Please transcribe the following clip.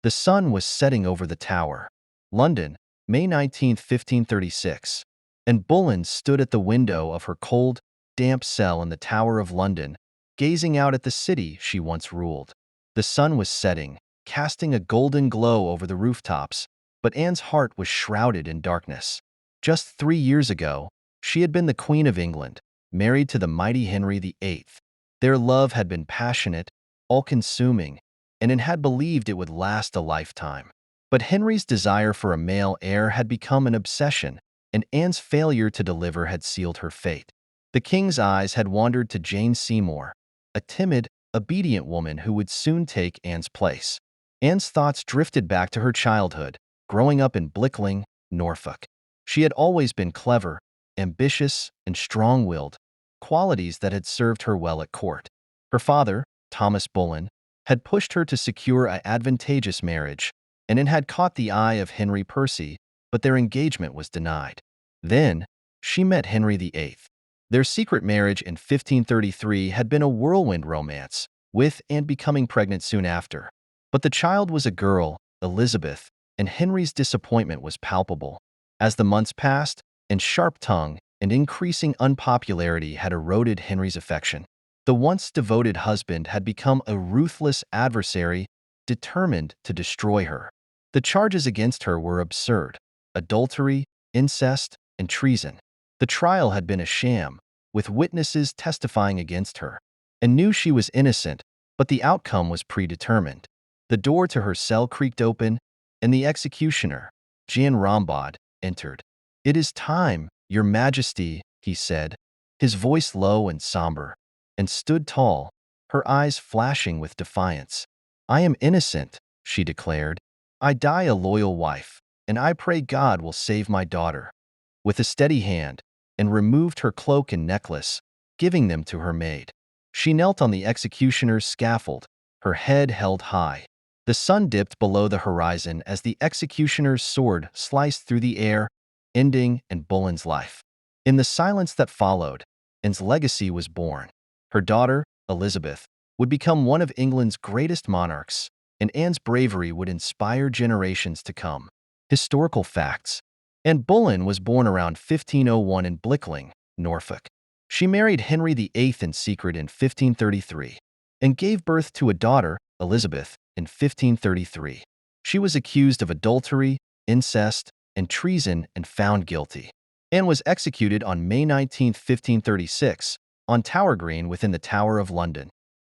The sun was setting over the tower. London, May 19, 1536. And Boleyn stood at the window of her cold, damp cell in the Tower of London, gazing out at the city she once ruled. The sun was setting, casting a golden glow over the rooftops, but Anne's heart was shrouded in darkness. Just 3 years ago, she had been the Queen of England, married to the mighty Henry VIII. Their love had been passionate, all-consuming, and Anne had believed it would last a lifetime. But Henry's desire for a male heir had become an obsession, and Anne's failure to deliver had sealed her fate. The king's eyes had wandered to Jane Seymour, a timid, obedient woman who would soon take Anne's place. Anne's thoughts drifted back to her childhood, growing up in Blickling, Norfolk. She had always been clever, ambitious, and strong-willed, qualities that had served her well at court. Her father, Thomas Boleyn, had pushed her to secure an advantageous marriage, and Anne had caught the eye of Henry Percy, but their engagement was denied. Then, she met Henry VIII. Their secret marriage in 1533 had been a whirlwind romance, with Anne becoming pregnant soon after. But the child was a girl, Elizabeth, and Henry's disappointment was palpable. As the months passed, Anne's sharp tongue and increasing unpopularity had eroded Henry's affection. The once devoted husband had become a ruthless adversary, determined to destroy her. The charges against her were absurd: adultery, incest, and treason. The trial had been a sham, with witnesses testifying against her. Anne knew she was innocent, but the outcome was predetermined. The door to her cell creaked open, and the executioner, Jan Rombod, entered. "It is time, Your Majesty," he said, his voice low and somber, and stood tall, her eyes flashing with defiance. "I am innocent," she declared. "I die a loyal wife, and I pray God will save my daughter." With a steady hand, Anne removed her cloak and necklace, giving them to her maid. She knelt on the executioner's scaffold, her head held high. The sun dipped below the horizon as the executioner's sword sliced through the air, ending Anne Boleyn's life. In the silence that followed, Anne's legacy was born. Her daughter, Elizabeth, would become one of England's greatest monarchs, and Anne's bravery would inspire generations to come. Historical facts. Anne Boleyn was born around 1501 in Blickling, Norfolk. She married Henry VIII in secret in 1533 and gave birth to a daughter, Elizabeth, in 1533. She was accused of adultery, incest, and treason and found guilty. Anne was executed on May 19, 1536, on Tower Green within the Tower of London.